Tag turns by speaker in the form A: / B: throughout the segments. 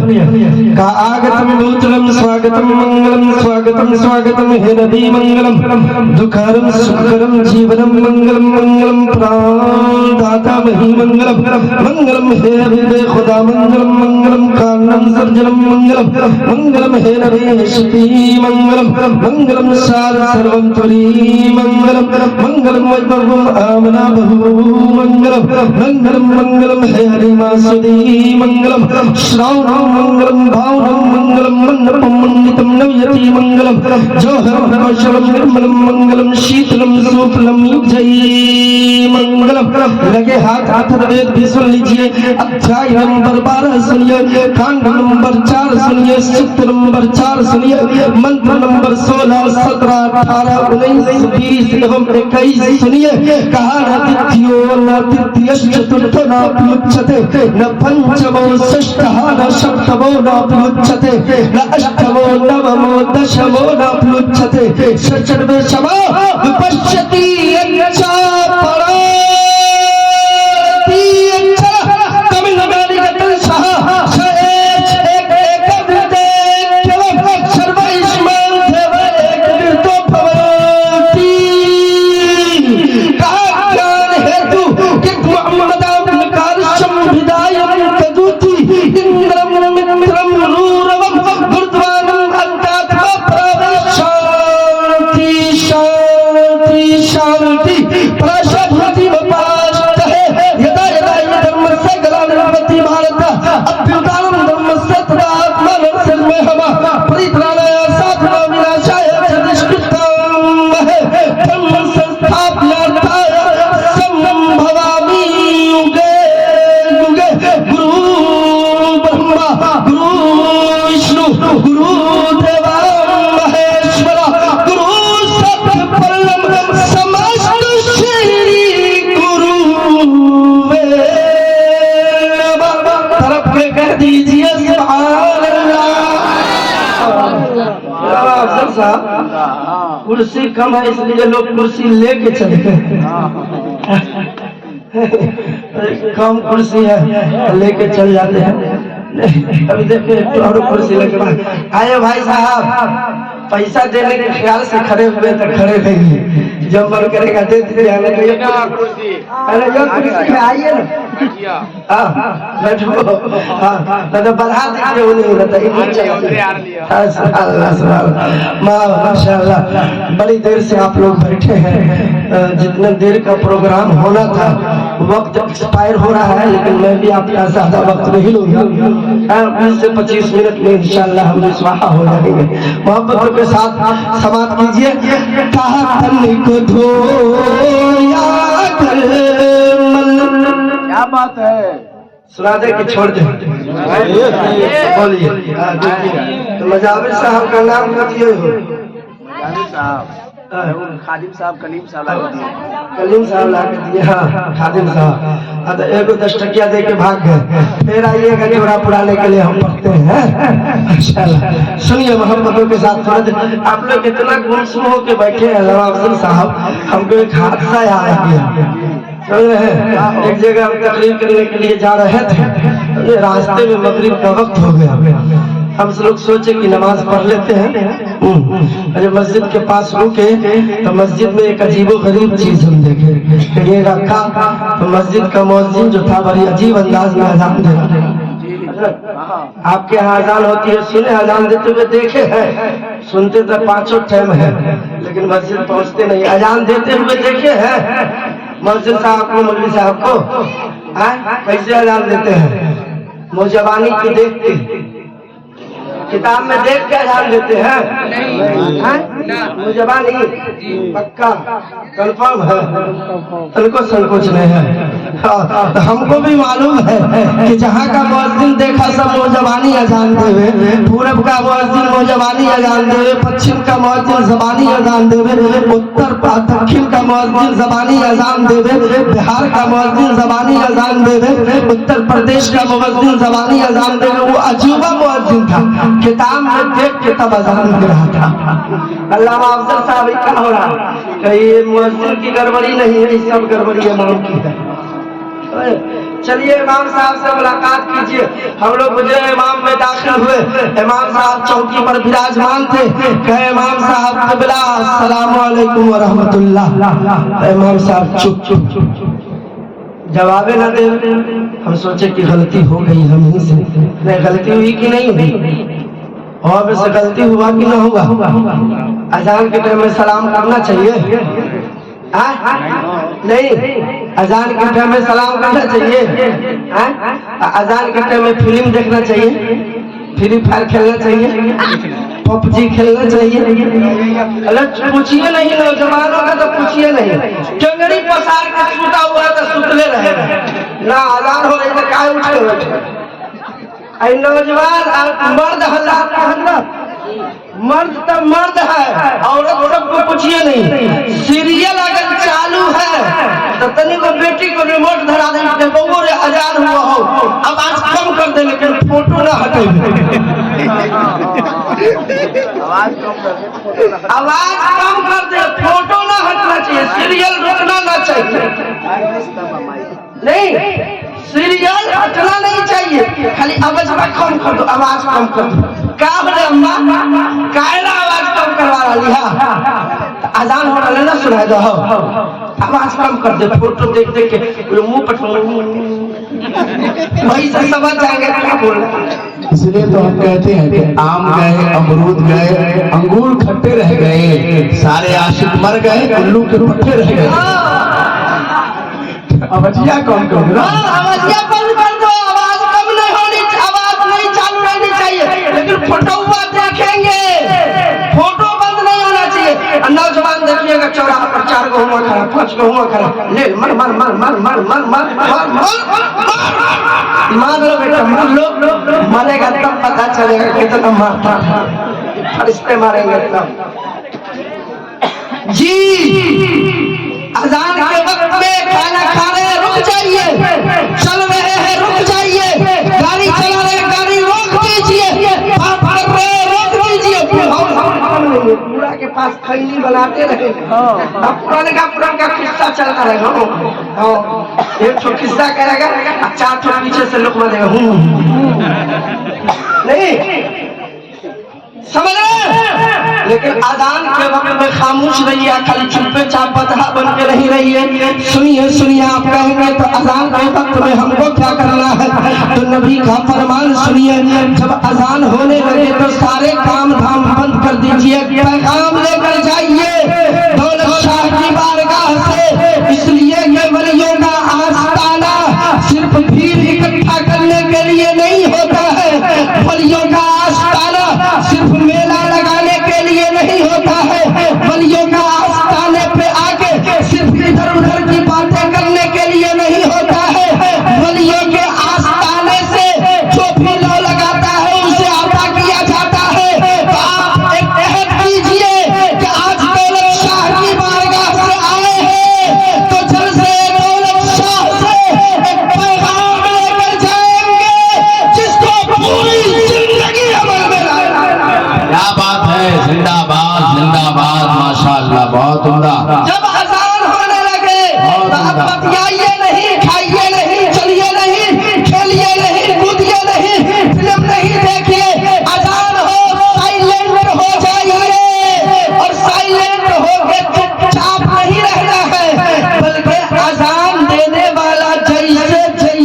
A: का आगतम नूतनम स्वागतम मंगलम स्वागतम स्वागतम हे नबी मंगलम दुखहरम सुखकरम जीवनम मंगलम मंगलम प्राणदाता मही मंगलम मंगलम हे हबीबे खुदा मंगलम मंगलम कारणम सर्जनम मंगलम मंगलम हे नबी शफी मंगलम मंगलम सार सर्वम त्वरी मंगलम मंगलम वैभवम आमना बहु मंगलम मंगलम मंगलम हे हरिमासुदी मंगलम श्रावणम मंगलम भावनम मंगलम मंडपम मंडितम नवयति मंगलम जौहरम कौशलम निर्मलम मंगलम शीतलम सुफलम जय मंगलम। लगे हाथ वेद भी सुन लीजिए। अध्याय नंबर 12 सुनिए, कांड नंबर 4 सुनिए, सूत्र नंबर 4 सुनिए, मंत्र नंबर 16, 17, 18, 19, 20 एवं 21 सुनिए। कहा न द्वितीयो न तृतीयश्च चतुर्थो न प्युच्यते न पंचमो षष्ठः न सप्तमो न प्युच्यते न अष्टमो नवमो दशमो न प्युच्यते षष्ठवेशमो विपश्यति यच्च कुर्सी कम है इसलिए लोग कुर्सी लेके चले कम कुर्सी है लेके चल जाते हैं। अभी देखिए और कुर्सी लेके आए भाई साहब, पैसा देने के ख्याल से खड़े हुए तो खड़े रहेंगे, जब मन करेगा दे दीजिए। अरे ये कुर्सी में आइए ना, बैठो, तो बढ़ा दीजिए उन्हें। माशाल्लाह बड़ी देर से आप लोग बैठे हैं। जितने देर का प्रोग्राम होना था वक्त एक्सपायर हो रहा है, लेकिन मैं भी आपका ज्यादा वक्त नहीं लूंगा। 20 से 25 मिनट में इंशाल्लाह हम स्वाहा हो जाएंगे। मोहब्बतों के साथ समाप्त कीजिए। को धोया
B: क्या बात है,
A: सुना दे कि छोड़ दे, बोलिए। तो मजाविर साहब का नाम बताइए।
B: मजाविर साहब खादिम साहब कलीम साहब
A: ला के दिए। हाँ खादिम साहब एक 10 टकिया दे के भाग गए। फिर आइएगा जोड़ा पुराने के लिए हम पढ़ते हैं इंशाल्लाह। सुनिए मोहब्बतों के साथ आप लोग इतना गुमसुम होके बैठे हैं। अफजल साहब हमको एक हादसा आ गया, समझ रहे हैं। एक जगह हम तकरीर करने के लिए जा रहे थे, रास्ते में मगरिब का वक्त हो गया। हम लोग सोचे कि नमाज पढ़ लेते हैं। जब मस्जिद के पास रुके तो मस्जिद में एक अजीबो गरीब चीज हम देखे। ये रखा तो मस्जिद का मुअज्जिन जो था बड़ी अजीब अंदाज में अजान दे रहा। आपके यहाँ अजान होती है, सुने अजान देते हुए देखे हैं, सुनते तो 5 टाइम है लेकिन मस्जिद पहुँचते नहीं। अजान देते हुए देखे हैं मस्जिद साहब को, मौलवी साहब को कैसे अजान देते हैं। मुजबानी की देख के किताब में देख के अजान देते हैं। मुजबानी पक्का कंफर्म है, उनको संकोच नहीं है। तो हमको भी मालूम है कि जहाँ का मुअज्जिन देखा सब मुजबानी अजान देवे, पूरब का मुअज्जिन मुजबानी अजान देवे, पश्चिम का मुअज्जिन ज़बानी अजान देवे, उत्तर दक्षिण का मुअज्जिन ज़बानी अजान देवे, बिहार का मुअज्जिन ज़बानी अजान देवे, उत्तर प्रदेश का मुअज्जिन ज़बानी अजान देवे। वो अजूबा मुअज्जिन था, किताब में देख के तब अजान दे रहा था। अल्लामा अफजल साहब क्या हो रहा, ये मुअज्जिन की गड़बड़ी नहीं है, सब गड़बड़ी इमाम की है। चलिए इमाम साहब से मुलाकात कीजिए। हम लोग गुजरे इमाम में दाखिल हुए, इमाम साहब चौकी पर विराजमान थे। कहे इमाम साहब क़िबला अस्सलामु अलैकुम व रहमतुल्लाह। इमाम साहब चुप चुप चुप जवाबे न दे। हम सोचे कि गलती हो गई हम ही से, नहीं गलती हुई कि नहीं हुई, और से गलती हुआ कि ना हुआ। अजान के टाइम में सलाम करना चाहिए, नहीं अजान के टाइम में सलाम करना चाहिए। अजान के टाइम में फिल्म देखना चाहिए, फ्री फायर खेलना चाहिए, पबजी खेलना चाहिए। अरे पूछिए नहीं नौजवानों का, तो पूछिए नहीं। टंगड़ी पसार के सूता हुआ है तो सुतले रहे ना, अजान हो रही तो काय उठे। नौजवान मर्द हल्ला, मर्द तो मर्द है, औरत सबको पूछिए नहीं। सीरियल अगर चालू है तो तनी को बेटी को रिमोट धरा दे, बउओ रे अजान हुआ हो, आवाज कम कर दे, लेकिन फोटो ना हटे। आवाज कम कर दे, फोटो ना हटना चाहिए, सीरियल रुकना ना चाहिए। नहीं, सीरियल हटना नहीं चाहिए, खाली आवाज कम कर दो, आवाज कम कर दो। का बोले अम्मा, कायला आवाज कम करवा रही है, अजान हो रहा है ना, सुनाई दो, आवाज कम कर दे। फोटो देख देख के मुंह पर वही से समझ जाएंगे क्या बोल रहे हैं।
C: इसलिए तो हम कहते हैं कि आम गए, अमरूद गए, अंगूर खट्टे रह गए, सारे आशिक मर गए, उल्लू के पट्टे रह गए। आवाजिया कम कर दो,
A: आवाजिया कम कर दो, आवाज कम नहीं होनी, आवाज नहीं चालू रहनी चाहिए, लेकिन फोटो देखेंगे, फोटो बंद नहीं होना चाहिए। नौजवान देखिएगा चौराहा पर 4 गो हुआ खड़ा, 5 गो हुआ खड़ा, ले मर मर मर मर मर मर मर मार लो बेटा, मार लो, मरेगा तब पता चलेगा कितना मारता था, फरिश्ते मारेंगे तब। जी अजान के वक्त में खाना खा रहे रुक जाइए, चल रहे हैं रुक जाइए, गाड़ी चला रहे गाड़ी रोक दीजिए, बात कर रहे रोक दीजिए। पूरा के पास खैनी बनाते रहे, पुराने का किस्सा चलता रहेगा। एक ठो किस्सा करेगा, 4 ठो पीछे से लोग मारेगा, नहीं समझ रहे। लेकिन अजान के वक्त में खामोश रहिए, खाली चुप्पे चाप बतहा बन के नहीं रहिए। सुनिए सुनिए, आप कहेंगे तो अजान के वक्त में हमको क्या करना है, तो नबी का फरमान सुनिए। जब अजान होने लगे तो सारे काम धाम बंद कर दीजिए, पैगाम लेकर जाइए दौलत शाह की बारगाह से। इसलिए ये वलियों का आस्ताना सिर्फ भीड़ इकट्ठा करने के लिए नहीं होता है, वलियों का आस्ताना सिर्फ मेला लगाने के लिए नहीं होता है, वलियों का आस्ताने पे आके सिर्फ इधर उधर की बातें करने के लिए नहीं होता है। वलियों के आस्ताने से जो भी लो लगाता है उसे आता किया जाता है। तो आप एक अहद कीजिए कि आज दौलत शाह की बारगाह से आए हैं तो जल्द से दौलत शाह से एक पैगाम लेकर जाएंगे जिसको पूरी जिंदगी अमल में लाएंगे।
C: क्या बात है, जिंदाबाद जिंदाबाद, माशाअल्लाह, बहुत उम्दा।
A: जब अजान होने लगे तो अब बतियाइए नहीं, खाइए नहीं, चलिए नहीं, खेलिए नहीं, कूदिए नहीं, फिल्म नहीं देखिए। अजान हो साइलेंट हो जाइए, और साइलेंट होके चुपचाप नहीं रहना है, बल्कि अजान देने वाला जैसे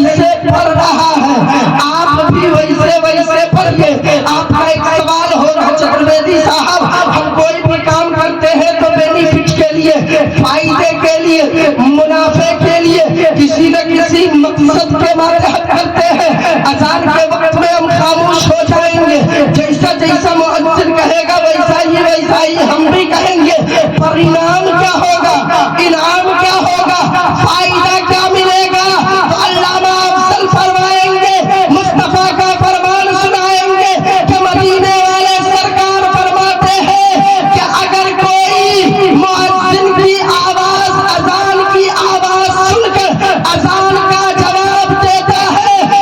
A: जैसे पढ़ रहा है आप भी वैसे वैसे पढ़िए। आपका एक सवाल हो रहा चतुर्वेदी साहब, हम कोई भी काम करते हैं तो बेनिफिट के लिए, फायदे के लिए, मुनाफे के लिए, किसी न किसी मकसद के मातहत करते हैं। अजान के वक्त में हम खामोश हो जाएंगे, जैसा जैसा मुअज्जिन कहेगा वैसा ही हम भी कहेंगे। परिणाम क्या होगा, इनाम क्या होगा, फायदा क्या मिलेगा, तो अल्लामा अफजल फरमाएंगे, मुस्तफा का फरमान सुनाएंगे कि मदीने वाले सरकार फरमाते हैं कि अगर कोई मुअज्जिन की आवाज, अजान की आवाज सुनकर अजान का जवाब देता है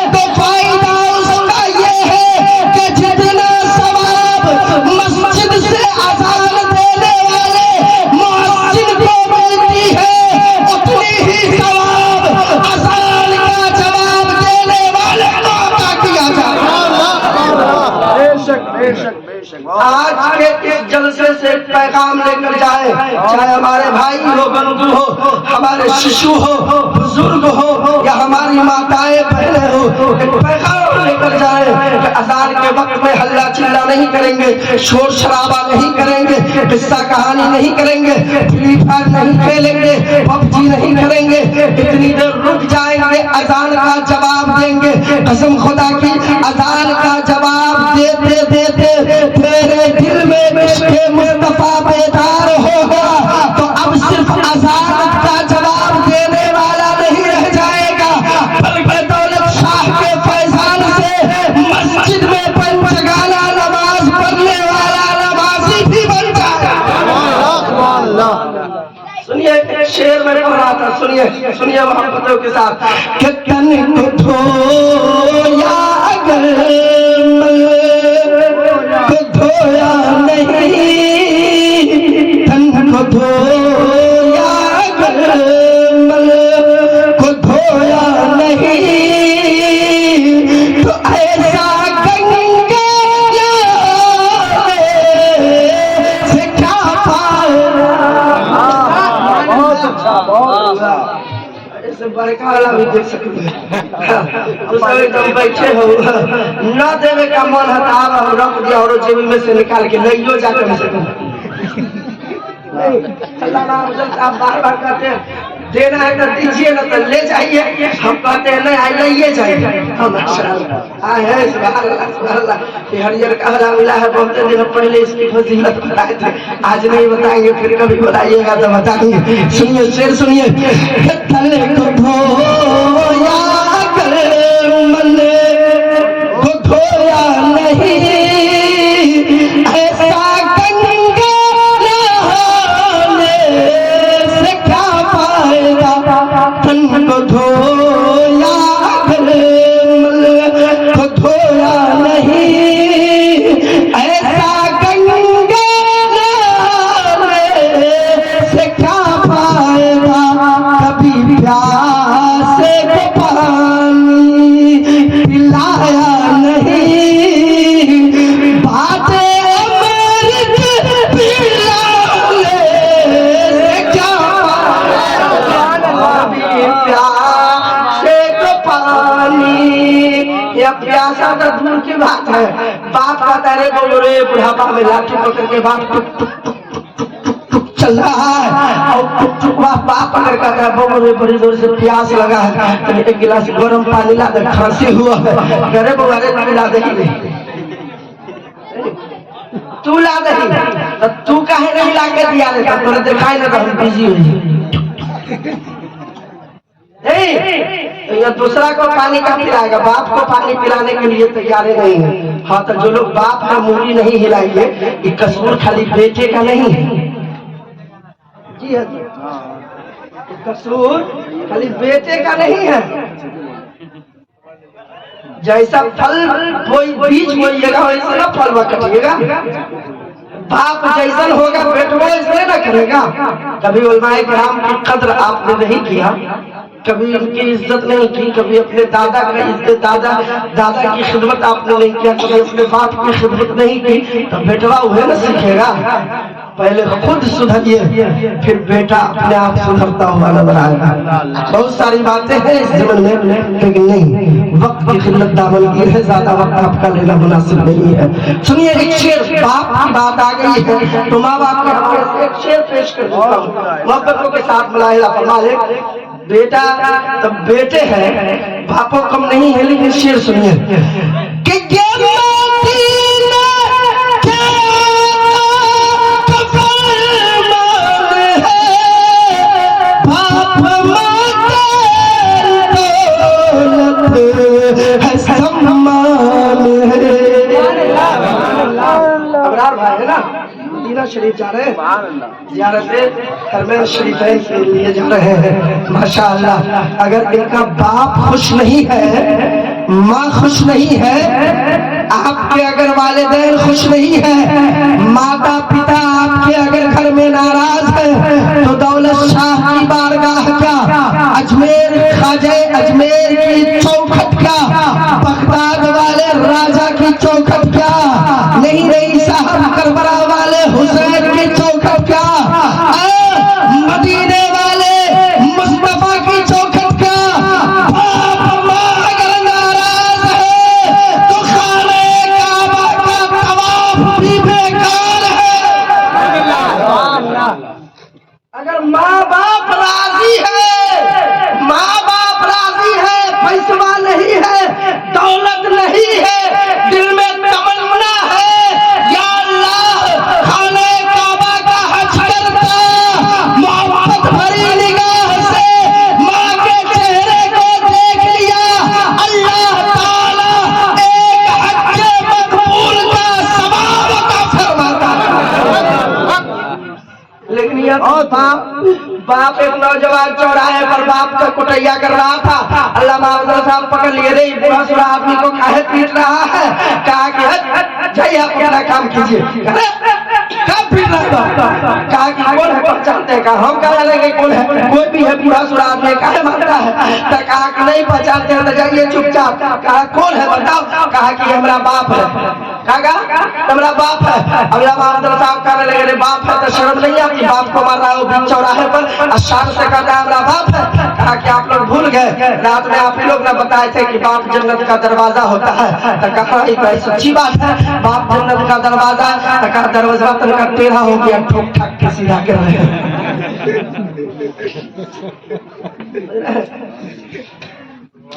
B: बेशक बेशक बेशक
A: आज के इस जलसे से पैगाम लेकर जाए, चाहे हमारे भाई हो, बंधु हो, हमारे शिशु हो, बुजुर्ग हो या हमारी माताएं बहनें हो, एक पैगाम लेकर जाए कि अज़ान के वक्त में हल्ला चिल्ला नहीं करेंगे, शोर शराबा नहीं करेंगे, किस्सा कहानी नहीं करेंगे, फ्री फायर नहीं खेलेंगे, पबजी नहीं करेंगे, इतनी देर रुक जाएंगे, अज़ान का जवाब देंगे। कसम खुदा की अज़ान का जवाब देते देते तेरे दिल में इश्क़े मुस्तफा बेदार होगा, तो अब सिर्फ अज़ान का जवाब देने वाला नहीं रह जाएगा, बल्कि दौलत शाह के फैजान से मस्जिद में पंचगाना नमाज पढ़ने वाला नमाजी भी बन जाएगा। सुनिए, एक शेर में पढ़ रहा था, सुनिए सुनिए मोहब्बतों के साथ। कि तन को धोया अगर को धोया नहीं, तन को धोया अगर को धोया नहीं, तो ऐसा गंगे से क्या पाएगा। ऐसे बड़का वाला भी देख सकते हैं। दूसरे एकदम बैठे हो, न देवे का मन है तो आप रख दिया और जेब में से निकाल के लइयो जाकर अल्लाह आप बार बार कहते हैं देना है तो दीजिए, ना तो ले जाइए। हम कहते हैं नहीं, आई लइए जाइए। हम आए हैं ये हरियर का हरा मिला है, बहुत दिन पहले इसकी फजीलत बताए थे, आज नहीं बताएंगे, फिर कभी बताइएगा तो बताएंगे। सुनिए शेर सुनिए। तले को धोया कर मन को धोया नहीं, ऐसा गंगे नहाने से क्या फायदा। तन को धोया कर मन को धोया नहीं, ऐसा गंगे नहाने से क्या फायदा। कभी प्यासे को पानी पिलाया नहीं, बातें अमृत पिलाने से क्या फायदा। कभी प्यासे को पानी, या प्यासा तो दूर की बात है, बाप कहता है बोलो रे बुढ़ापा में लाठी पकड़ के बाप टुक टुक टुक चल रहा है, और बाप अगर कहता है बोलो रे बड़ी जोर से प्यास लगा है, तो एक गिलास गर्म पानी ला दे, खांसी हुआ है, करे बुआरे ला दे, तू ला दे, तो तू काहे नहीं ला के दिया देता, तोरे दिखाई ना तो हम बिजी हुई। या दूसरा को पानी का पिलाएगा, बाप को पानी पिलाने के लिए तैयार नहीं है। हाँ, तो जो लोग बाप का मुंडी नहीं हिलाएंगे, ये कसूर खाली बेटे का नहीं है। जी हाँ जी, कसूर खाली बेटे का नहीं है। जैसा फल कोई बीज बोइएगा वैसे ना फल कटिएगा। बाप जैसन होगा बेटो इसलिए ना करेगा। कभी उलमाए किराम की कद्र आपने नहीं किया, कभी उनकी इज्जत नहीं की, कभी अपने दादा का इज्जत दादा की खिदमत आपने नहीं किया, कभी अपने बाप की खिदमत नहीं की, तो बेटवा हुए ना सीखेगा। पहले खुद सुधरिए, फिर बेटा अपने आप सुधरता हुआ नजर आएगा। बहुत सारी बातें हैं इस जीवन में, लेकिन नहीं, वक्त की खिदमत दामन की है, ज्यादा वक्त आपका लेना मुनासिब नहीं है। सुनिए एक शेर, बाप की बात आ गई है तो माँ बाप के हवाले से एक शेर पेश कर देता हूँ, मोहब्बतों के साथ मुलाहिजा फरमाए। बेटा तब बेटे हैं, बापों कम नहीं है, लेकिन शेर सुनिए कि अबरार भाई है ना, मदीना शरीफ जा रहे हैं, ज़ियारत हरमैन शरीफैन के लिए जा रहे हैं। माशाअल्लाह, अगर इनका बाप खुश नहीं है, माँ खुश नहीं है, आपके अगर वालिदैन खुश नहीं है, माता पिता आपके अगर घर में नाराज है, तो दौलत शाह की बारगाह क्या, अजमेर ख्वाजा अजमेर की चौखट क्या, बगदाद वाले राजा की चौखट क्या,
C: यही नहीं साहब करबला वाले हुसैन की चौखट क्या, मदीने वाले मुस्तफा की चौखट क्या। बाप माँ अगर नाराज है तो खाने काबा का तवाफ भी बेकार है।
A: अगर माँ बाप राजी है, माँ बाप राजी है, पैसा नहीं है, दौलत नहीं है, दिल में तमन्ना है, या अल्लाह खाने काबा का हज करता, मोहब्बत भरी निगाह से माँ के चेहरे को देख लिया, अल्लाह ताला एक हज मकबूल का सवाब अता फरमाता है। लेकिन यह बाप एक नौजवान चौराहे पर बाप का कुटैया कर रहा था। अल्लाह मावजर साहब पकड़ लिए, रे बुरा सुरा आदमी को काहे पीट रहा है। कहा कि जाइए आप अपना काम कीजिए। कब पीट रहा था? कहा कि कौन है पहचानते हैं? कहा हम क्या जानेंगे कौन है, कोई भी है बुरा सुरा आदमी काहे मारता है। तो कहा कि नहीं पहचानते हैं तो जाइए चुपचाप। कहा कौन है बताओ। कहा कि हमारा बाप है। कहा हमारा बाप है। अल्लाह मावजर साहब कहने लगे, रे बाप है तो शर्म नहीं आती, बाप को मार रहा हो बीच चौराहे पर, अशान से कहता है हमारा बाप है। कहा कि आप लोग भूल गए, रात में आप ही लोग ने बताए थे कि बाप जन्नत का दरवाजा होता है। तो कहा ये सच्ची बात है, बाप जन्नत का दरवाजा। तो कहा दरवाजा तनका टेढ़ा हो गया, ठोक ठाक के सीधा कर रहे हैं।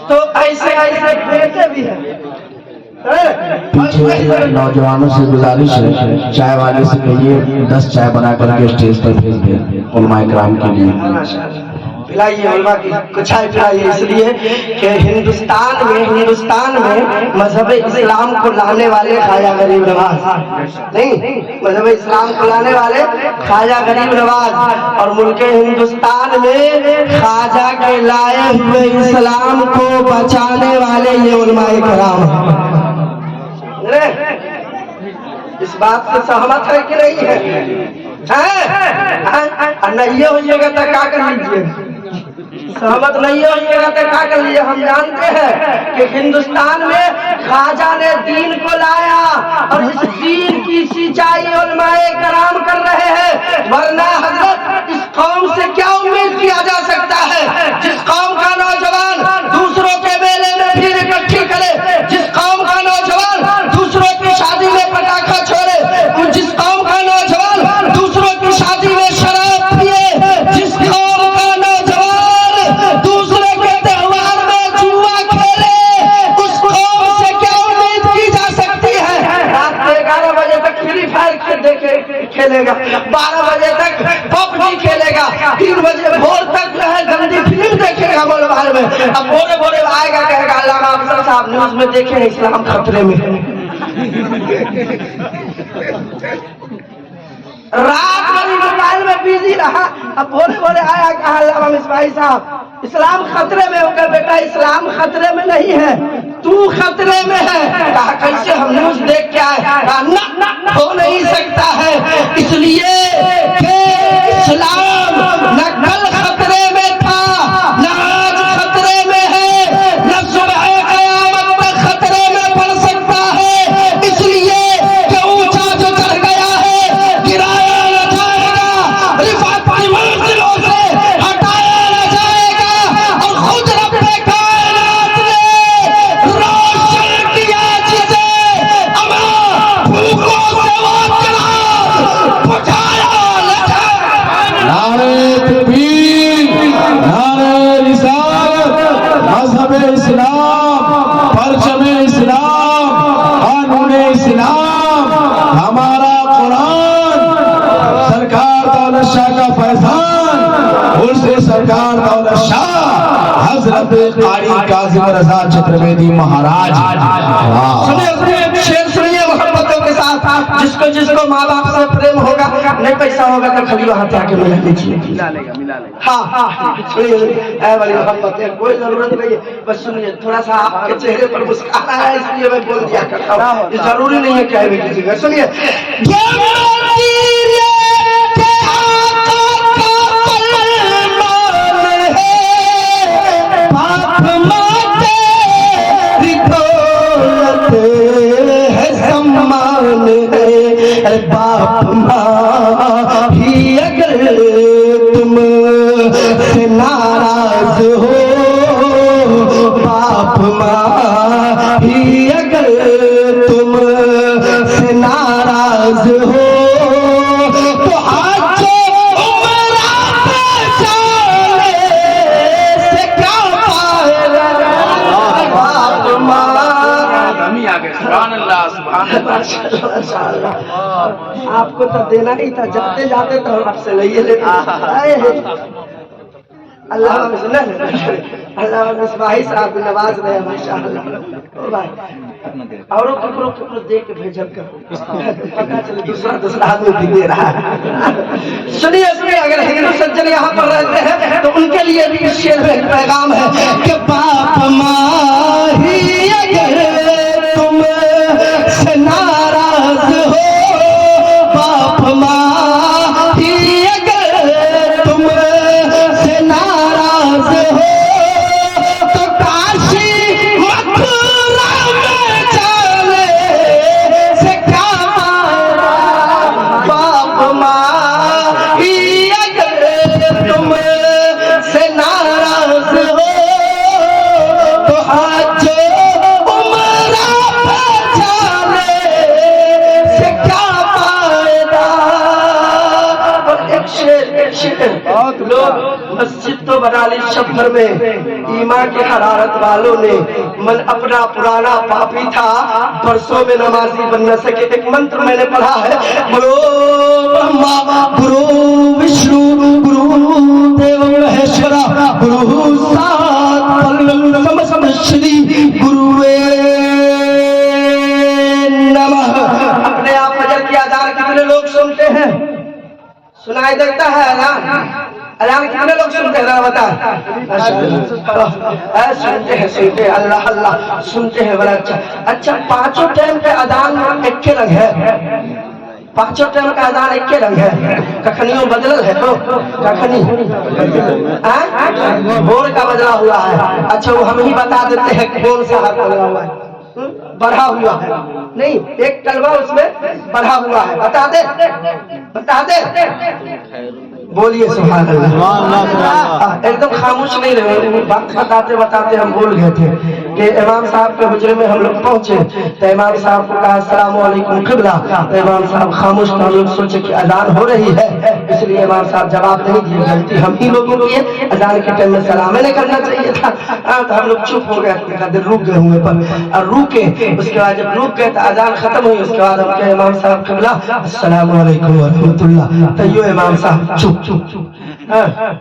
A: तो ऐसे ऐसे बेटे भी है।
C: पीछे नौजवानों से गुजारिश है, चाय वाले से कहिए 10 चाय बना करके स्टेज पर भेज दें उलमाए किराम के लिए।
A: पिलाइए उलमा की चाय पिलाइए, इसलिए कि हिंदुस्तान में मजहब इस्लाम को लाने वाले ख्वाजा गरीब नवाज नहीं, मजहब इस्लाम को लाने वाले ख्वाजा गरीब नवाज, और मुल्क हिंदुस्तान में ख्वाजा के लाए हुए इस्लाम को बचाने वाले ये उलमाए किराम। इस बात से सहमत है कि नहीं है? नहीं होइएगा तो क्या कर लीजिए, सहमत नहीं होइएगा तो क्या कर लीजिए। हम जानते हैं कि हिंदुस्तान में ख्वाजा ने दीन को लाया और इस दीन की सिंचाई उलमाए कराम कर रहे हैं, वरना हजरत इस कौम से क्या उम्मीद किया जा सकता है। जिस कौम का नौजवान दूसरों के मेले में भीड़ इकट्ठी करे, जिस कौम का नौजवान दूसरों की शादी में पटाखा छोड़े, जिस कौम का नौजवान दूसरों की शादी में शराब पिए, जिस कौम का नौजवान दूसरे के त्योहार में जुआ खेले, उस कौम से क्या उम्मीद की जा सकती है। रात के 11 बजे तक फ्री फायर खेलेगा, 12 बजे तक पबजी खेलेगा, 3 बजे भोर तक जो है गंदी फिल्म देखेगा मोबाइल में। अब भोरे भोरे आएगा कहेगा अल्लामा अफसर साहब न्यूज में देखे हैं इस्लाम खतरे में। रात भर मोबाइल में बिजी रहा, अब भोरे भोरे आया कहा अल्लामा मिसबाही साहब इस्लाम खतरे में होकर, बेटा इस्लाम खतरे में नहीं है, तू खतरे में है। कहा कैसे, हम न्यूज देख के आए। कहा ना हो नहीं सकता है, इसलिए कि इस्लाम न कल खतरे में था, न आज खतरे में है, न सुबह क़यामत तक खतरे में पड़ सकता है। इसलिए कि ऊंचा जो चढ़ गया है गिराया न जाएगा, रिफात की मंजिलों से हटाया न जाएगा, और खुद रब्बे कायनात ने रोशन किया जिसे अमा भूखों से वो चिराग बुझाया न जाएगा।
C: नारे तकबीर, नारे रिसालत, मज़हब इस्लाम, परचम इस्लाम, कानून इस्लाम, हमारा कुरान, सरकार दौलत शाह का फैजान, उर्से सरकार दौलत शाह हजरत कारी काज़िम रज़ा चतुर्वेदी महाराज।
A: सुनिए शेर सुनिए मोहब्बतों के साथ। जिसको माँ बाप से प्रेम होगा, नहीं पैसा होगा तो खली वहां से आके मिला लीजिए,
B: मिला लेगा।
A: हाँ सुनिए वाली मोहब्बत है, कोई जरूरत नहीं है, बस सुनिए थोड़ा सा आपके चेहरे पर मुस्कान आया इसलिए मैं बोल दिया करता हूँ, जरूरी नहीं है क्या भी कीजिएगा। सुनिए है सम्मान जान है। अरे बाप माँ ही अगर तुम से नाराज हो, बाप माँ ही अगर तुम से नाराज हो, तो आज जो उम्रा पे जाने से क्या पाएगा बाप माँ।
B: हम ही आ गए। सुभान अल्लाह, सुभान अल्लाह।
A: माशाअल्लाह। आपको तो देना ही था, जाते जाते तो हम आपसे ले लेते। अल्लाह अल्लाह मिसबाही साहब नवाज रहे माशाअल्लाह। ओ भाई औरों को दे के भेजल करो, पता चले दूसरा आदमी भी दे रहा है। सुनिए सुनिए, अगर हिंदू सज्जन यहाँ पर रहते हैं तो उनके लिए भी इस शेर में पैगाम है कि बाप माँ ही अगर तुम से नाराज हो, बाप माँ ही अगर तुम से नाराज हो, तो काशी मथुरा में जाने से क्या पाएगा बाप माँ ही अगर तुम से नाराज हो, तो आज उम्रा पे जाने से क्या पाएगा। और एक शेर लोग मस्जिद तो बना ली शब्द में, ईमान की हरारत वालों ने मन अपना पुराना पापी था, बरसों में नमाजी बन न सके। एक मंत्र मैंने पढ़ा है, गुरु ब्रह्मा गुरु विष्णु गुरु देव महेश्वरा गुरु सात सम श्री गुरुवे नमः। अपने आप फजर की अजान कितने लोग सुनते हैं? सुनाई देता है अजान कितने लोग सुनते हैं बता? सुनते हैं अल्लाह अल्लाह सुनते हैं, बड़ा अच्छा। अच्छा, पांचों टाइम के अजान एक के रंग है? पांचों टाइम का अजान एक के रंग है? कखनियों बदल है तो कखनी भोर का बदला हुआ है। अच्छा, वो हम ही बता देते हैं कौन सा हाथ बदला हुआ है, बढ़ा हुआ है नहीं, एक तलवा उसमें बढ़ा हुआ है। बता दे बता दे, बोलिए सुभान अल्लाह। एकदम खामोश नहीं रहे, बात बताते बताते हम भूल गए थे कि इमाम साहब के हुजरे में हम लोग पहुंचे तो इमाम साहब को कहा अस्सलाम वालेकुम क़िबला, तो इमाम साहब खामोश थे। हम लोग सोचे कि अजान हो रही है, इसलिए इमाम साहब जवाब नहीं दिए। गलती हम ही लोगों की है, अजान के टाइम में सलाम नहीं करना चाहिए था। तो हम लोग चुप हो गए, रुक गए हुए पर और रुके। उसके बाद जब रुक गए तो अजान खत्म हुई, उसके बाद हम कहे इमाम साहब क़िबला अस्सलाम वालेकुम व रहमतुल्लाह, तो यो इमाम साहब चुप चुप चुप।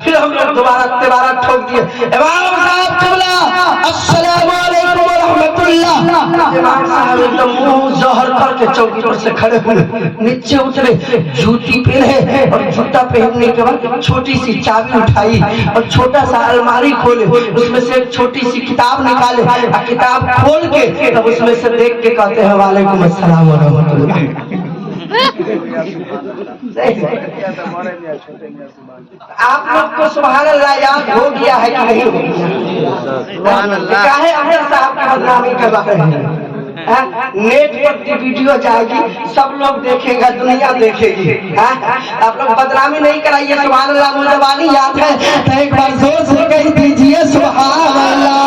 A: फिर हम लोग दोबारा ठोक दिए, इमाम साहब क़िबला अस्सलाम वालेकुम व रहमतुल्लाह। इमाम साहब एकदम मुंह जहर करके चौकी पर से खड़े हुए, नीचे उतरे, जूती पहने और जूता पहनने के बाद छोटी सी चाबी उठाई और छोटा सा अलमारी खोले, उसमें से एक छोटी सी किताब निकाले और किताब खोल के तब उसमें से देख के कहते हैं वालेकुम अस्सलाम व रहमतुल्लाह। आप लोग को सुभान अल्लाह याद हो गया है कि नहीं हो गया? काहे अहमद साहब की बदनामी करवा रहे हैं? नेट पर वीडियो जाएगी, सब लोग देखेगा, दुनिया देखेगी। आप लोग बदनामी नहीं कराइए। सुभान अल्लाह मुर्दबानी याद है तो एक बार जोर से कह दीजिए सुभान अल्लाह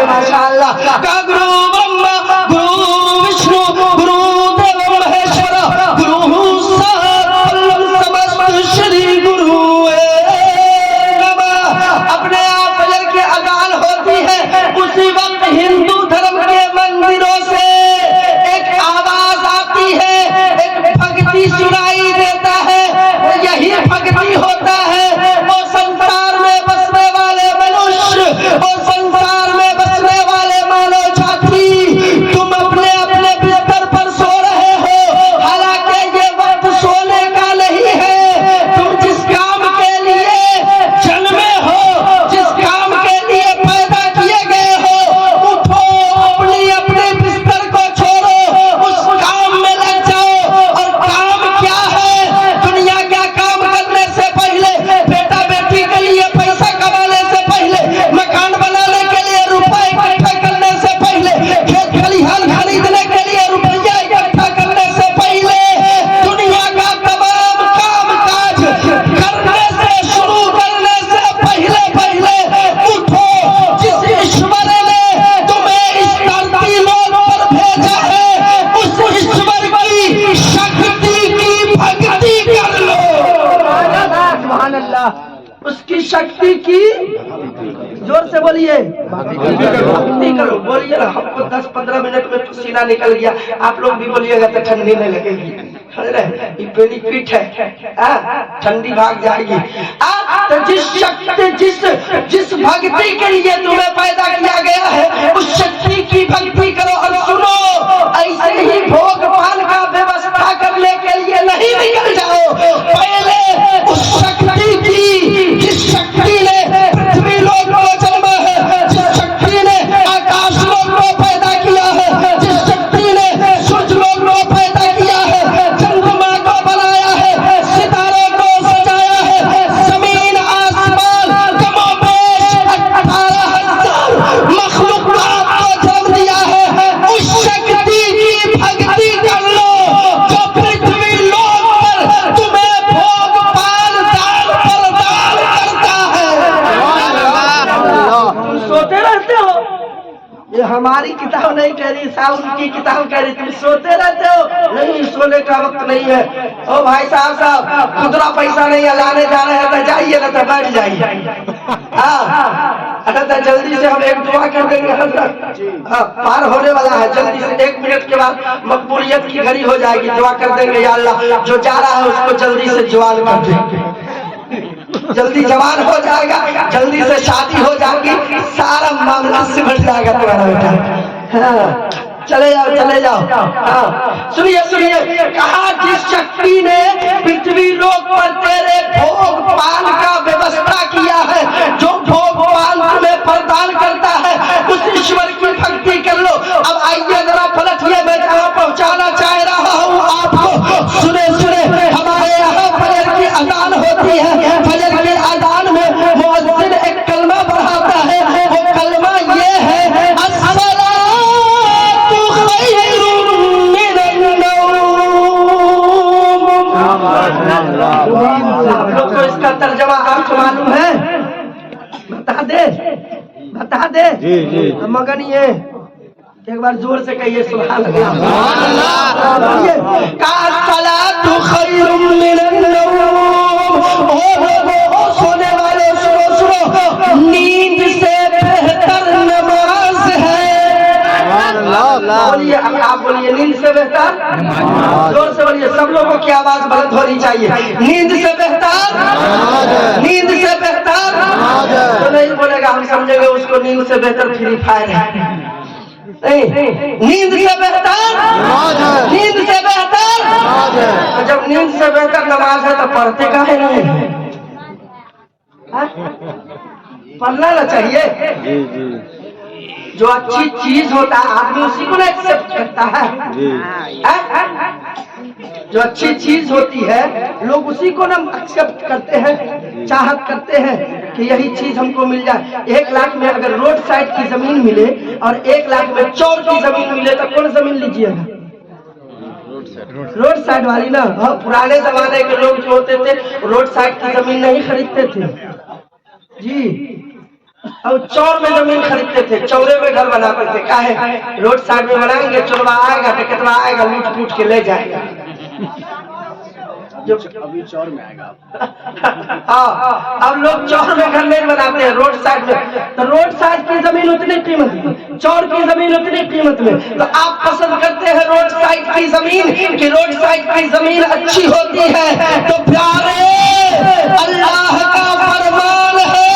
A: माशाअल्लाह। का गुरु ब्रह्मा गुरु विष्णु गुरु देव महेश्वर गुरु समस्त श्री गुरु नमः। अपने आप फजर की अजान होती है, उसी वक्त हिंदू धर्म के मंदिरों से एक आवाज आती है, एक भक्ति सुनाई देता है। यही भक्ति होता है वो संसार में बसने वाले मनुष्य और संसार में बसने वाले मानव जाति उसकी शक्ति की जोर से बोलिए भक्ति करो। बोलिए ना, हमको 10-15 मिनट में पसीना निकल गया, आप लोग भी बोलिएगा तो ठंडी नहीं लगेगी। ये बेनिफिट है, ठंडी भाग जाएगी। तो जिस शक्ति जिस भक्ति के लिए तुम्हें पैदा किया गया है उस शक्ति की भक्ति करो। और सुनो, ऐसे ही भोग पान का व्यवस्था करने के लिए नहीं निकल जाओ, पहले उस शक्ति की, जिस शक्ति ने पृथ्वी लोक को जन्मा है, जिस शक्ति ने आकाश लोक को पैदा किया है, जिस शक्ति ने सूर्य लोक को पैदा किया है, चंद्रमा को बनाया है, सितारों को सजाया है, जमीन आसमान कमोबेश 18,000 मखलूकात को जन्म दिया है, उस शक्ति की भक्ति कर लो जो पृथ्वी लोक पर तुम्हें भोग पान दान प्रदान करता है। तुम सोते रहते हो, ये हमारी किताब नहीं कह रही, साउथ की किताब कह रही, तुम सोते रहते हो। नहीं, सोने का वक्त नहीं है। ओ भाई साहब खुदरा पैसा नहीं है, लाने जा रहे हैं तो जाइए ना, तो बैठ जाइए। तो जल्दी से हम एक दुआ कर देंगे, पार होने वाला है, जल्दी से 1 मिनट के बाद मकबूलियत की घड़ी हो जाएगी। दुआ कर देंगे, या अल्लाह जो जा रहा है उसको जल्दी से जवान कर दे, जल्दी जवान हो जाएगा, जल्दी से शादी हो जाएगी, सारा मामला सिमट जाएगा तुम्हारा बेटा। हाँ, चले जाओ चले जाओ। हाँ, सुनिए सुनिए, कहा जिस शक्ति ने पृथ्वी लोक पर तेरे भोग पान का व्यवस्था किया है, जो भोग पान तुम्हें प्रदान करता है, उस ईश्वर की भक्ति कर लो। अब आइए जरा पलटिए, मैं कहाँ पहुँचाना चाह रहा हूँ आपको। सुने सुने, हमारे यहाँ फजर की अजान होती है, फजर के अजान में मुअज्जिन एक कलमा पढ़ाता है, वो कलमा ये है, अस्सलातु खैरुम मिनन नौम। आप लोग को इसका तर्जमा आपको मालूम है? बता दे मगन ये एक बार जोर से कहिए, सुभान अल्लाह। अस्सलातु खैरुम मिनन नौम। सोने वाले सुनो सुनो, नींद से बेहतर नमाज है। बोलिए, आप बोलिए, नींद से बेहतर, जोर से बोलिए, सब लोगों की आवाज बुलंद होनी चाहिए। नींद से बेहतर, नींद से बेहतर। तो नहीं बोलेगा, हम समझेंगे उसको नींद से बेहतर फ्री फायर है। नहीं, नींद से बेहतर, नींद से बेहतर। जब नींद से बेहतर नमाज है तो पढ़ते काहे नहीं? पढ़ना ना चाहिए। जो अच्छी चीज होता है आदमी उसी को ना एक्सेप्ट करता है। जो अच्छी चीज होती है लोग उसी को ना एक्सेप्ट करते हैं, चाहत करते हैं कि यही चीज हमको मिल जाए। 1 लाख में अगर रोड साइड की जमीन मिले और 1 लाख में चौर की जमीन मिले तो कौन जमीन लीजिएगा? रोड साइड वाली ना। पुराने जमाने के लोग जो होते थे रोड साइड की जमीन नहीं खरीदते थे जी, और चौर में जमीन खरीदते थे, चौरे में घर बनाते थे। काहे? रोड साइड में बनाएंगे, चोरवा आएगा, टिकटवा आएगा, लूट फूट के ले जाएगा। जो
B: अभी चौर में आएगा।
A: हाँ, अब लोग चौर में घर नहीं बनाते हैं, रोड साइड में। तो रोड साइड की जमीन उतनी कीमत में, चौर की जमीन उतनी कीमत में। तो आप पसंद करते हैं रोड साइड की जमीन कि रोड साइड की जमीन अच्छी होती है? तो प्यारे, अल्लाह का फरमान है,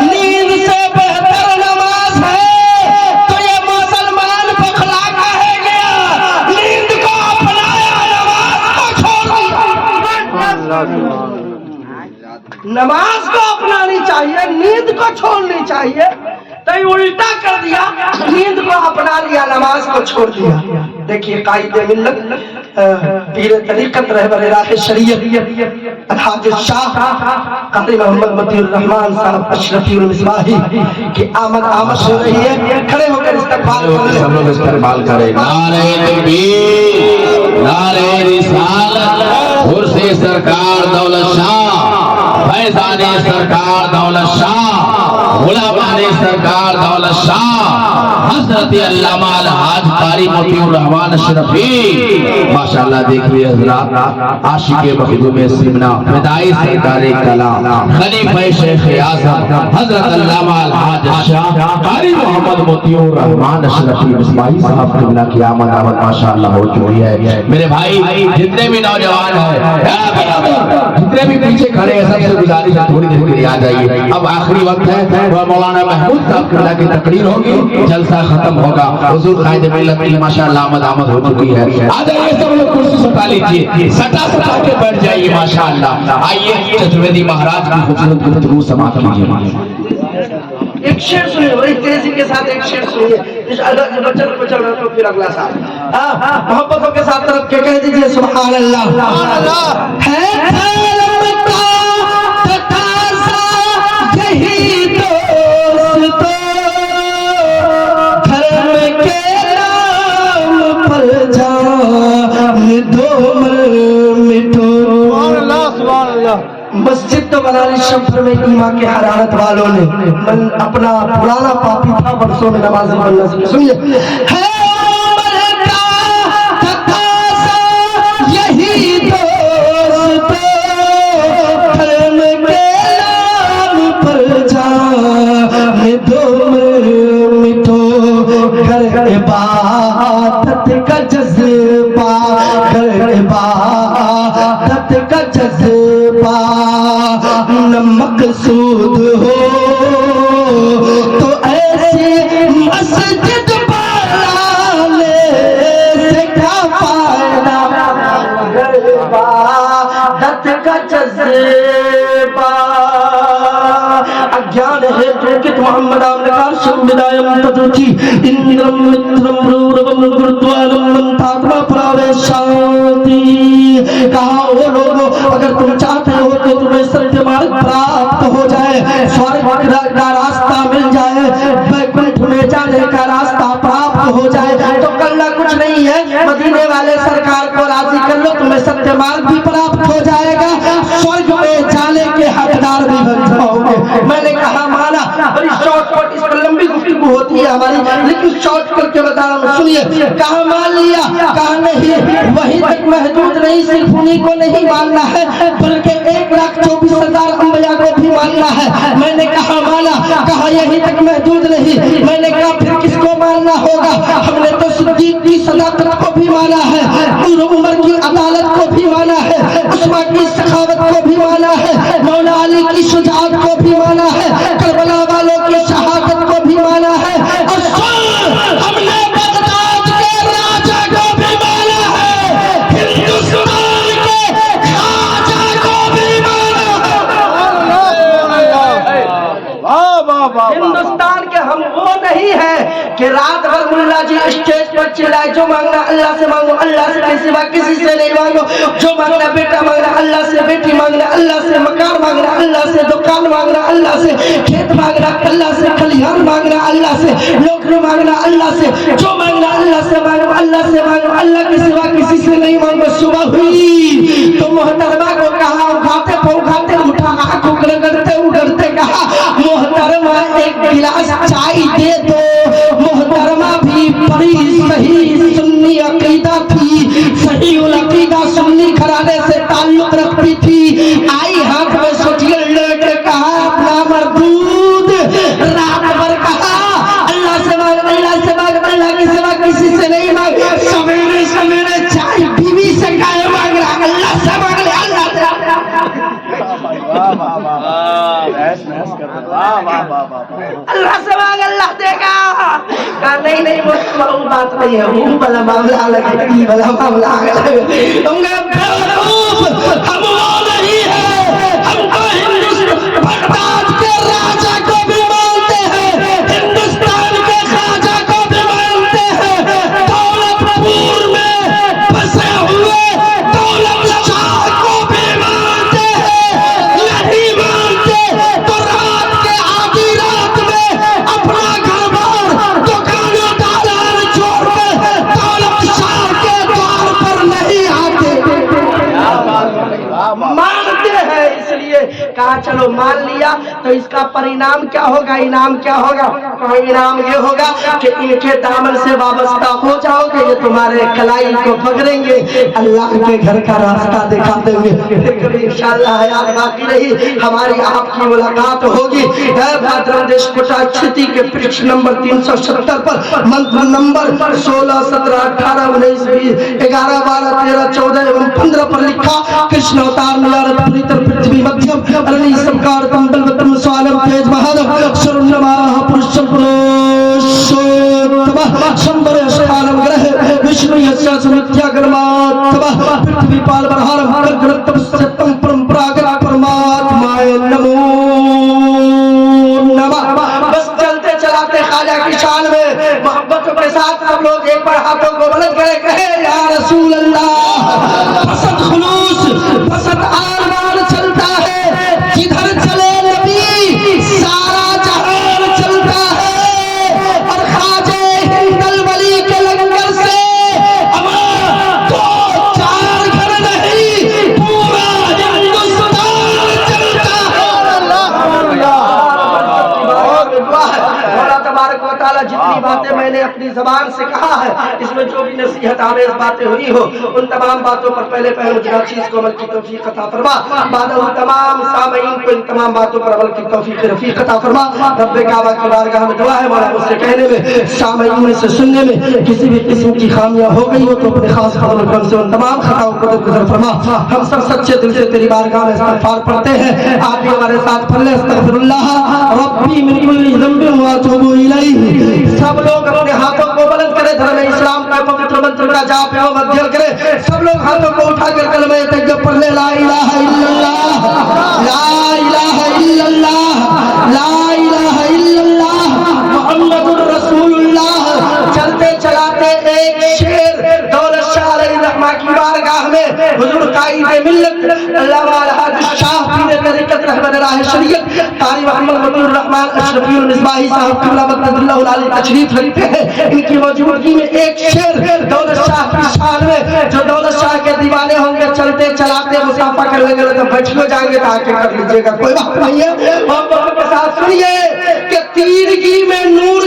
A: नींद से बेहतर नमाज है। तो ये मुसलमान बखला काहे गया? नींद को अपनाया, नमाज को छोड़ दिया। नमाज को अपनानी चाहिए, नींद को छोड़नी चाहिए। तो उल्टा कर दिया, नींद को अपना लिया, नमाज को छोड़ दिया। देखिए कायदे मिल्लत पीर तरीकत रहबर राह शरीयत हाजिर शाह कारी मोहम्मद मतीउर रहमान साहब अशरफी मिसबाही की आमद हो रही है। खड़े होकर इस्तकबाल करें, हम लोग इस्तकबाल करें।
C: नारे तकबीर, नारे रिसालत, हुर्से सरकार दौलत शाह, फैजाने सरकार दौलत शाह, गुलामाने सरकार दौलत शाह, हजरत अल्लामा अलहाज कारी मोतीउर रहमान अशरफी माशाअल्लाह। देखिए हजरात, आशिक़े मखदूम सिमना फिदाई सरकारे कलाम खलीफा शेख आज़म हजरत अल्लामा अलहाज शाह कारी मोहम्मद मोतीउर रहमान अशरफी इस्माइल साहब किबला की आमद माशाअल्लाह हो चुकी है। मेरे भाई जितने भी नौजवान हैं, जितने भी पीछे खड़े हैं, सबसे गुजारिश है थोड़ी देर के लिए आ जाइए। अब आखिरी वक्त है, मौलाना महमूद साहब किबला की तकरीर होगी, जलसा खत्म होगा। हुजूर कायद मिल्लत की माशाअल्लाह आमद हो चुकी है। आ जाइए सब लोग, कुर्सी सटा लीजिए, सटा के बैठ जाइए माशाअल्लाह। आइए चतुर्वेदी महाराज की खूबसूरत गुफ्तगू समाप्त कीजिए।
A: एक शेर सुनिए, बड़ी तेजी के साथ एक शेर सुनिए। इस अगर बच्चन को चल रहा तो फिर अगला साल मोहब्बतों के साथ तरफ के कह दीजिए सुभान अल्लाह। है यही दोस्तों धर्म के नाम पर जान दो मिटो। मस्जिद तो बना ली शम्फर में ईमा के हरारत वालों ने, मन अपना पुराना पापी था बरसों में नमाज पढ़ना सीखा। सुनिए, है यही दोस्तों धर्म के नाम पर जान दो मिटो। कर इबादत का जज्बा, कर इबादत का जज्बा न मकसूद हो तो ऐसी मस्जिद बनाने से क्या फायदा। कर इबादत का जज्बा अज्ञान है तो मोहम्मद आमनकार शब्दायम तदुची इंद्रम मित्रम रूरवम गुरुद्वारम मंतात्मा प्रवेशाति। कहा वो लोगों, अगर तुम चाहते हो कि तुम्हें सत्य मार्ग प्राप्त हो जाए, स्वर्ग का रास्ता मिल जाए, वैकुंठ में जाने का रास्ता प्राप्त हो जाए, तो करना कुछ नहीं है, मदीने वाले सरकार को राजी कर लो, तुम्हें सत्य मार्ग भी प्राप्त हो जाएगा, स्वर्ग में जाने के हकदार भी बन जाओगे। मैंने कहा माना, बड़ी शॉर्टकट, इस पर लंबी गुफ्तगू होती है हमारी, लेकिन शॉर्ट करके बता रहा हूँ, सुनिए। कहा मान लिया, कहा नहीं, वहीं तक महदूद नहीं, सिर्फ उन्हीं को नहीं मानना है बल्कि 1,24,000 अंबिया को भी मानना है। मैंने कहा माना, कहा यहीं तक महदूद नहीं। मैंने कहा फिर किसको मानना होगा? हमने तो सिद्दीक की सदाकत को भी माना है, उमर की अदालत को भी माना है, उस्मान की सखावत को भी माना है, मौला अली की शुजाअत को भी माना है, करबला वालों की शहादत को भी माना है, और हमने बगदाद के राजा को भी माना है, हिंदुस्तान के राजा को भी माना है। हिंदुस्तान के हम वो नहीं है कि रात भर मुल्ला जी स्टेज पर चिल्लाए, जो मांगना अल्लाह से मांगो, अल्लाह से के सिवा किसी से नहीं मांगो, जो मांगना बेटा मांगना अल्लाह से, बेटी मांगना अल्लाह से, मकान मांगना अल्लाह से, दुकान मांगना अल्लाह से, खेत मांगना अल्लाह से, खलिहान मांगना अल्लाह से, नौकरी मांगना अल्लाह से, जो मांगना अल्लाह से मांगो, अल्लाह से मांगो, अल्लाह के सिवा किसी से नहीं मांगो। सुबह हुई तो मोहतरमा को कहा, उठाते पौखाते उठा, आंख उगड़ते कहा, मोहतरमा एक गिलास चाय दे दो। मोहतरमा भी बड़ी सही सुन्नी अकीदा थी, सही उल अकीदा सुन्नी घराने से ताल्लुक रखती थी। आई हाथ में सोचिए लेके कहा, अपना मरदूद रात भर कहा, अल्लाह से मांग, अल्लाह से मांग, अल्लाह के सिवा किसी से नहीं मांग। सवेरे सवेरे चाय बीवी से गाय मांग रहा, अल्लाह से मांग ले, अल्लाह से। अल्लाह से मांग, अल्लाह देगा। कहा नहीं नहीं, वो बात नहीं है, वो वाला मामला अलग है, ये वाला मामला अलग है। हम वो नहीं है, हम तो हिंदुस्तान बगदाद के राजा को भी मानते हैं, हिंदुस्तान के खाजा को भी मानते हैं, दौलतपुर में बसे हुए दौलत शाह को भी मानते हैं। नहीं मानते तो रात के आधी रात में अपना घर बार दुकानों दालान छोड़कर दौलत शाह के द्वार पर नहीं आते। कहा चलो मान लिया, तो इसका परिणाम क्या होगा, इनाम क्या होगा? कहा इनाम ये होगा कि इनके दामन से वाबस्ता हो जाओगे, ये तुम्हारे कलाई को पकड़ेंगे, अल्लाह के घर का रास्ता दिखा देंगे। कभी इंशाअल्लाह हयात बाकी रही हमारी आपकी मुलाकात होगी। देश कोटा स्थिति के पृष्ठ नंबर 370 पर मंत्र नंबर 16, 17, 18, 19, 20, 11, 12, 13, 14 एवं 15 पर लिखा कृष्ण अवतार नियारत पवित्र पृथ्वी मध्यम अरणी संकार कंदल वतम स्वालम तेज महानव शरणमाह पुरुषम पुरुषोत्तम शंबर स्थानम ग्रह विष्णु यस्य समित्या गणमात्तम पृथ्वी पाल बरहारम ग्रंथम सत्यम परंपरागत परमात्माय नमो नमः। बस चलते चलाते खाजा की शान में मोहब्बतों के साथ सब लोग एक बार हाथों को बुलंद करें, कहे या रसूल अल्लाह। फसद खुलूस फसद आरमान चलता है, जिधर चले नबी सारा जहान चलता है। और खाजे हिंदल वली के लंगर से अब 2-4 घर नहीं, पूरा हिंदुस्तान चलता है। तबारक व तआला जितनी बातें मैंने अपनी जबान से कहा है, इसमें जो भी नसीहत आमेज बातें हुई हो, उन तमाम बातों पर पहले मुझे चीज को अमल की तौफीक अता फरमा। बाद उन तमाम सामईन को इन तमाम बातों पर अमल की तौफीक रफीक अता फरमा। रब्बे काबा की बारगाह में दुआ है, मौला मुझसे कहने में, सामईन में से सुनने में किसी भी किस्म की खामियां हो गई हो तो अपने खास फजल करम से उन तमाम खताओं को दरगुजर फरमा। हम सब सच्चे दिल से तेरी बारगाह में इस्तगफार पढ़ते हैं, आप भी हमारे साथ पढ़ लें। अस्तगफिरुल्लाह रब्बी मिन कुल्ली ज़ंबिन व अतूबु इलैहि। सब लोग अपने हाथों को बुलंद करें, धर्म इस्लाम का पवित्र मंत्र का जाप एवं अध्ययन करें। सब लोग हाथों को उठाकर कलमे तैयब पढ़ ले, ला इलाहा इल्लल्लाह, ला इलाहा इल्लल्लाह, ला इलाहा इल्लल्लाह मुहम्मदुर रसूलुल्लाह। चलते चलाते एक शेर दौलत शाह अलैहि रहमा की बारगाह में हुजूर कायदे मिल्लत अल्लामा अलहाज शाह पीर तरीकत रहमत राह शरीयत कारी मोहम्मद मतीउर रहमान अशरफी मिसबाही साहब किबला मद्दल्लाहु अलैहि तशरीफ रखते हैं। इनकी मौजूदगी में एक शेर दौलत शाह की शान में, जो दौलत शाह के दीवाने होंगे चलते चलाते मुसाफा करने गए तो बैठ हो जाएंगे, तो आके कर लीजिएगा, कोई बात नहीं है। और के साथ सुनिए कि तीरगी में नूर